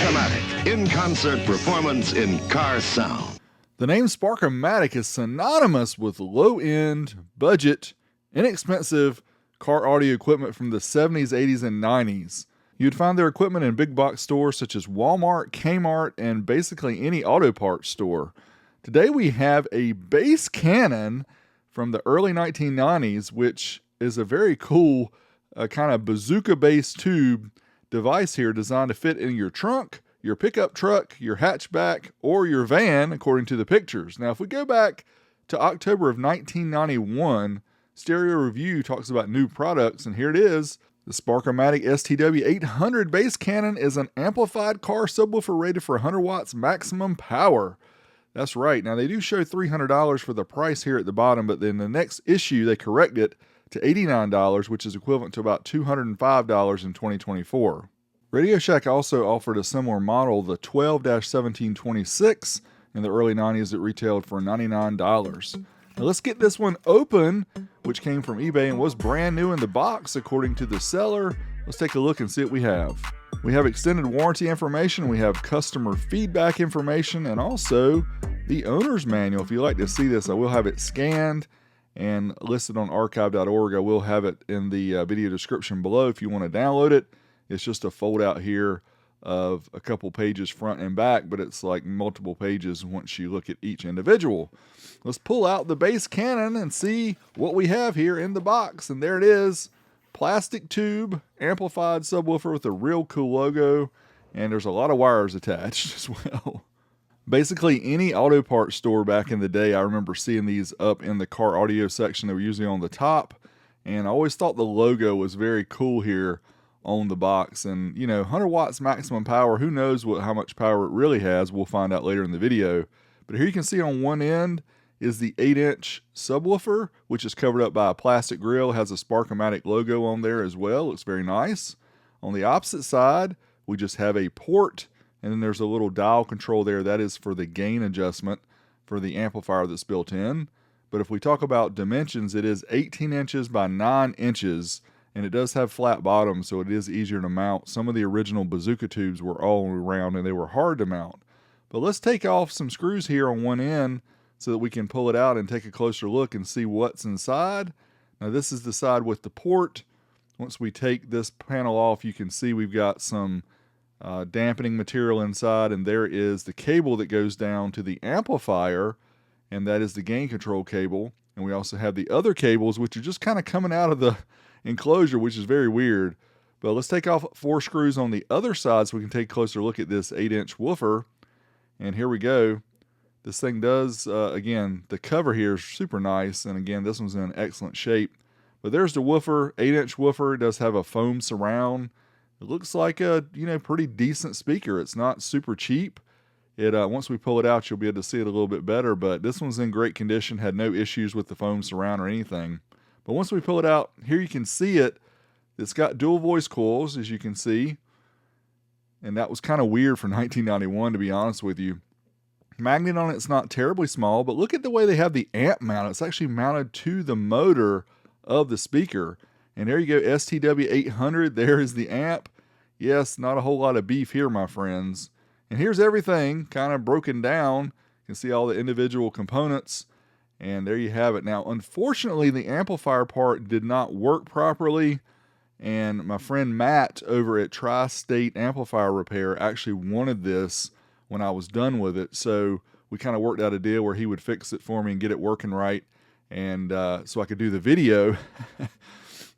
Sparkomatic, in-concert performance in car sound. The name Sparkomatic is synonymous with low-end, budget, inexpensive car audio equipment from the 70s, 80s, and 90s. You'd find their equipment in big box stores such as Walmart, Kmart, and basically any auto parts store. Today we have a bass cannon from the early 1990s, which is a very cool kind of bazooka bass tube device here designed to fit in your trunk, your pickup truck, your hatchback, or your van, according to the pictures. Now, if we go back to October of 1991, Stereo Review talks about new products, and here it is. The Sparkomatic STW 800 Bass Cannon is an amplified car subwoofer rated for 100 watts maximum power. That's right. Now, they do show $300 for the price here at the bottom, but then the next issue, they correct it to $89, which is equivalent to about $205 in 2024. Radio Shack also offered a similar model, the 12-1726, in the early 90s that retailed for $99. Now let's get this one open, which came from eBay and was brand new in the box according to the seller. Let's take a look and see what we have. We have extended warranty information, we have customer feedback information, and also the owner's manual. If you'd like to see this, I will have it scanned and listed on archive.org. I will have it in the video description below if you want to download it. It's just a fold out here of a couple pages front and back, but it's like multiple pages once you look at each individual. Let's pull out the bass cannon and see what we have here in the box. And there it is. Plastic tube, amplified subwoofer with a real cool logo, and there's a lot of wires attached as well. Basically, any auto parts store back in the day, I remember seeing these up in the car audio section. They were usually on the top, and I always thought the logo was very cool here on the box. And, you know, 100 watts maximum power, who knows how much power it really has. We'll find out later in the video. But here you can see on one end is the 8-inch subwoofer, which is covered up by a plastic grill. It has a Sparkomatic logo on there as well. Looks very nice. On the opposite side, we just have a port, and then there's a little dial control there. That is for the gain adjustment for the amplifier that's built in. But if we talk about dimensions, it is 18 inches by 9 inches, and it does have flat bottoms, so it is easier to mount. Some of the original bazooka tubes were all round, and they were hard to mount. But let's take off some screws here on one end so that we can pull it out and take a closer look and see what's inside. Now, this is the side with the port. Once we take this panel off, you can see we've got some dampening material inside, and there is the cable that goes down to the amplifier, and that is the gain control cable. And we also have the other cables, which are just kind of coming out of the enclosure, which is very weird. But let's take off 4 screws on the other side so we can take a closer look at this 8-inch woofer. And here we go. This thing does, again, the cover here is super nice, and again, this one's in excellent shape. But there's the woofer, 8-inch woofer. It does have a foam surround. It looks like a, pretty decent speaker. It's not super cheap. It once we pull it out, you'll be able to see it a little bit better, but this one's in great condition, had no issues with the foam surround or anything. But once we pull it out, here you can see it. It's got dual voice coils, as you can see, and that was kind of weird for 1991, to be honest with you. Magnet on it's not terribly small, but look at the way they have the amp mounted. It's actually mounted to the motor of the speaker. And there you go, STW 800. There is the amp. Yes, not a whole lot of beef here, my friends. And here's everything kind of broken down. You can see all the individual components. And there you have it. Now, unfortunately, the amplifier part did not work properly. And my friend Matt over at Tri-State Amplifier Repair actually wanted this when I was done with it. So we kind of worked out a deal where he would fix it for me and get it working right. And so I could do the video.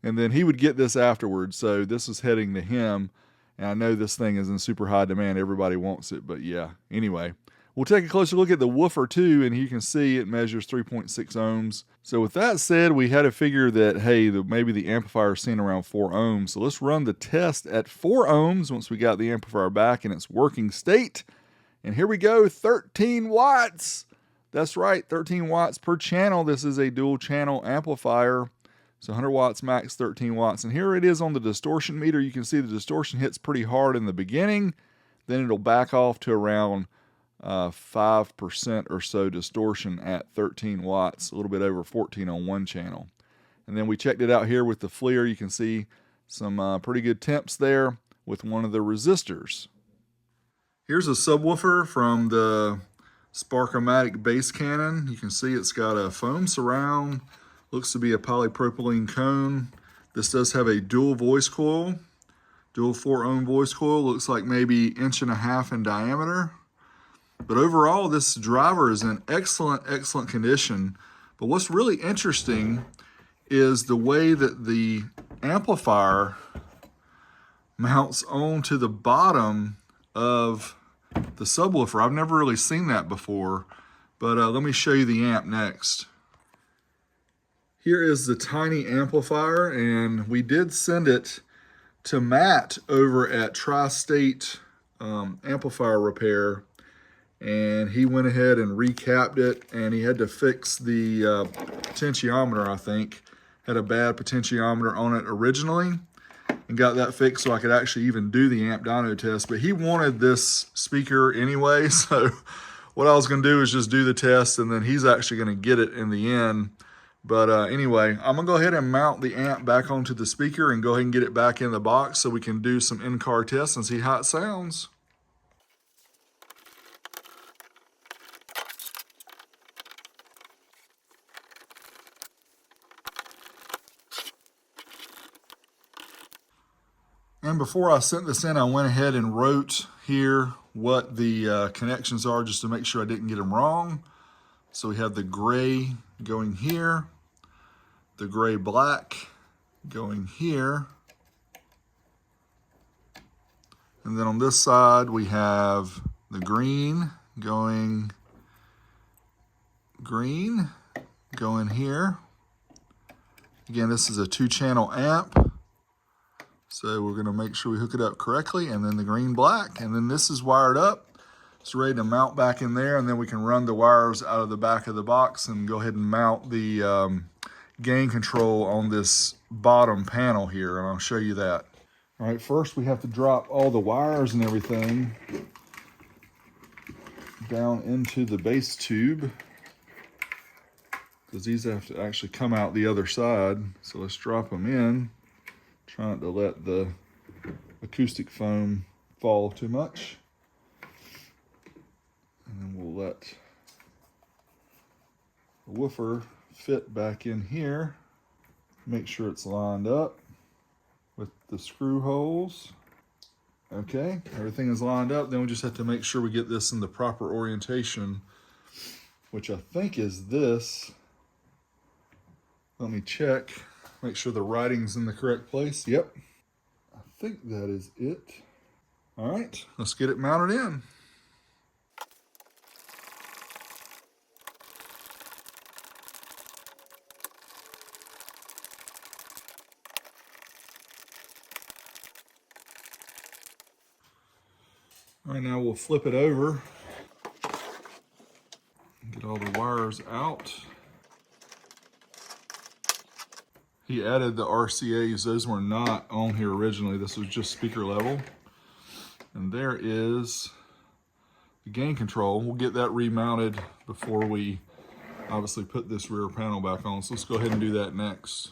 And then he would get this afterwards. So this is heading to him. And I know this thing is in super high demand. Everybody wants it. But yeah, anyway. We'll take a closer look at the woofer too, and you can see it measures 3.6 ohms. So with that said, we had to figure that, hey, maybe the amplifier is seeing around 4 ohms. So let's run the test at 4 ohms once we got the amplifier back in its working state. And here we go, 13 watts. That's right, 13 watts per channel. This is a dual channel amplifier. So 100 watts max, 13 watts. And here it is on the distortion meter. You can see the distortion hits pretty hard in the beginning. Then it'll back off to around 5% or so distortion at 13 watts, a little bit over 14 on one channel. And then we checked it out here with the FLIR. You can see some pretty good temps there with one of the resistors. Here's a subwoofer from the Sparkomatic Bass Cannon. You can see it's got a foam surround, looks to be a polypropylene cone. This does have a dual voice coil, dual 4-ohm voice coil, looks like maybe 1.5 inches in diameter. But overall, this driver is in excellent condition. But what's really interesting is the way that the amplifier mounts onto the bottom of the subwoofer. I've never really seen that before, but let me show you the amp next. Here is the tiny amplifier, and we did send it to Matt over at Tri-State Amplifier Repair, and he went ahead and recapped it, and he had to fix the potentiometer, I think. Had a bad potentiometer on it originally, and got that fixed so I could actually even do the amp dyno test. But he wanted this speaker anyway, so what I was going to do is just do the test, and then he's actually going to get it in the end. But anyway, I'm going to go ahead and mount the amp back onto the speaker and go ahead and get it back in the box so we can do some in-car tests and see how it sounds. And before I sent this in, I went ahead and wrote here what the connections are just to make sure I didn't get them wrong. So we have the gray going here, the gray black going here, and then on this side we have the green going here. Again, this is a 2-channel amp. So we're going to make sure we hook it up correctly, and then the green black, and then this is wired up. It's ready to mount back in there, and then we can run the wires out of the back of the box and go ahead and mount the gain control on this bottom panel here, and I'll show you that. All right, first we have to drop all the wires and everything down into the base tube, because these have to actually come out the other side. So let's drop them in. Try not to let the acoustic foam fall too much. And then we'll let the woofer fit back in here. Make sure it's lined up with the screw holes. Okay, everything is lined up. Then we just have to make sure we get this in the proper orientation, which I think is this. Let me check. Make sure the writing's in the correct place. Yep, I think that is it. All right, let's get it mounted in. All right, now we'll flip it over and get all the wires out. He added the RCAs. Those were not on here originally. This was just speaker level. And there is the gain control. We'll get that remounted before we obviously put this rear panel back on. So let's go ahead and do that next.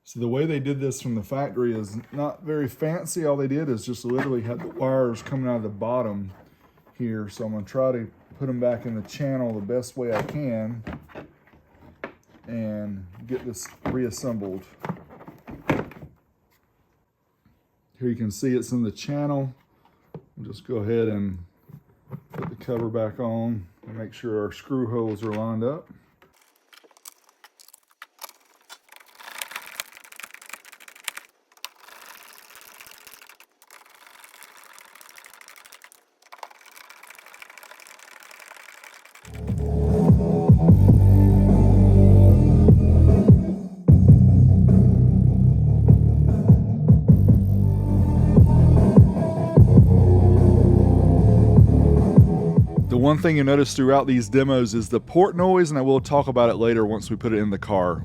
So the way they did this from the factory is not very fancy. All they did is just literally had the wires coming out of the bottom here. So I'm going to try to put them back in the channel the best way I can and get this reassembled. Here you can see it's in the channel. We'll just go ahead and put the cover back on and make sure our screw holes are lined up. One thing you notice throughout these demos is the port noise, and I will talk about it later once we put it in the car.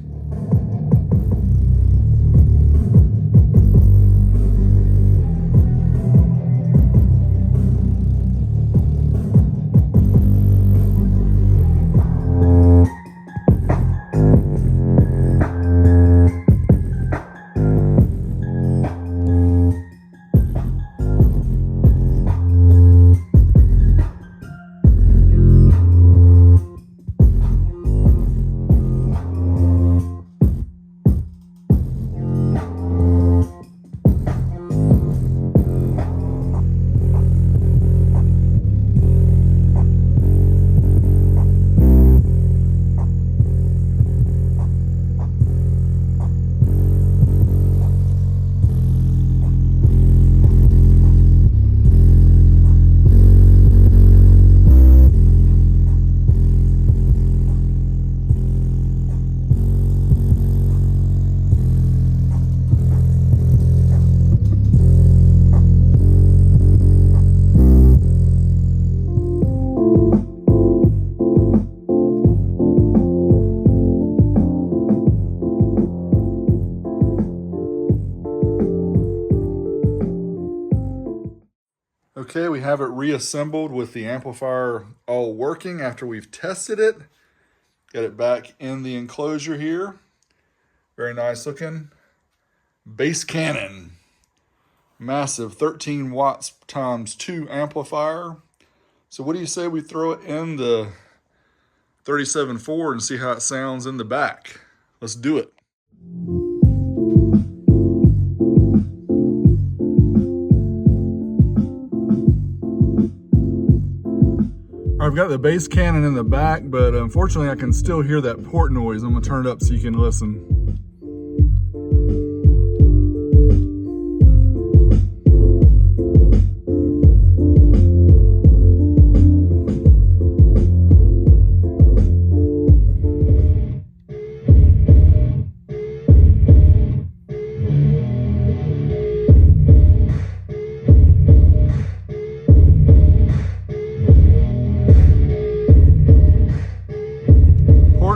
Okay, we have it reassembled with the amplifier all working after we've tested it. Got it back in the enclosure here. Very nice looking. Bass Cannon. Massive 13 watts times 2 amplifier. So what do you say we throw it in the 37.4 and see how it sounds in the back? Let's do it. I've got the bass cannon in the back, but unfortunately I can still hear that port noise. I'm gonna turn it up so you can listen.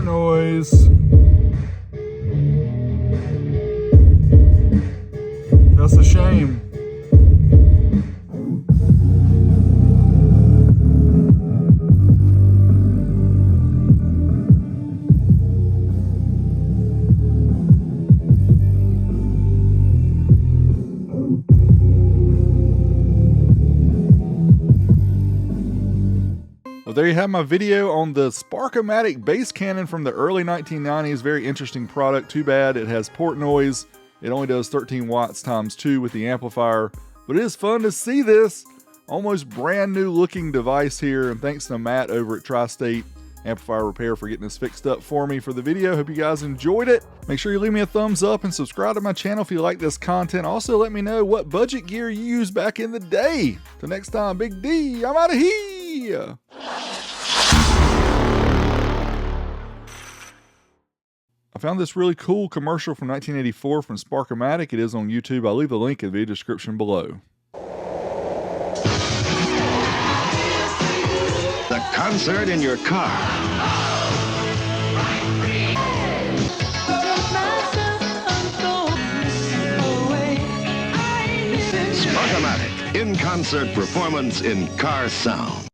Noise. That's a shame. Well, there you have my video on the Sparkomatic Bass Cannon from the early 1990s. Very interesting product. Too bad it has port noise. It only does 13 watts times 2 with the amplifier. But it is fun to see this almost brand new looking device here. And thanks to Matt over at Tri-State Amplifier Repair for getting this fixed up for me for the video. Hope you guys enjoyed it. Make sure you leave me a thumbs up and subscribe to my channel if you like this content. Also, let me know what budget gear you used back in the day. Till next time, Big D, I'm out of here. I found this really cool commercial from 1984 from Sparkomatic. It is on YouTube. I'll leave a link in the video description below. The concert in your car. Sparkomatic, in-concert performance in car sound.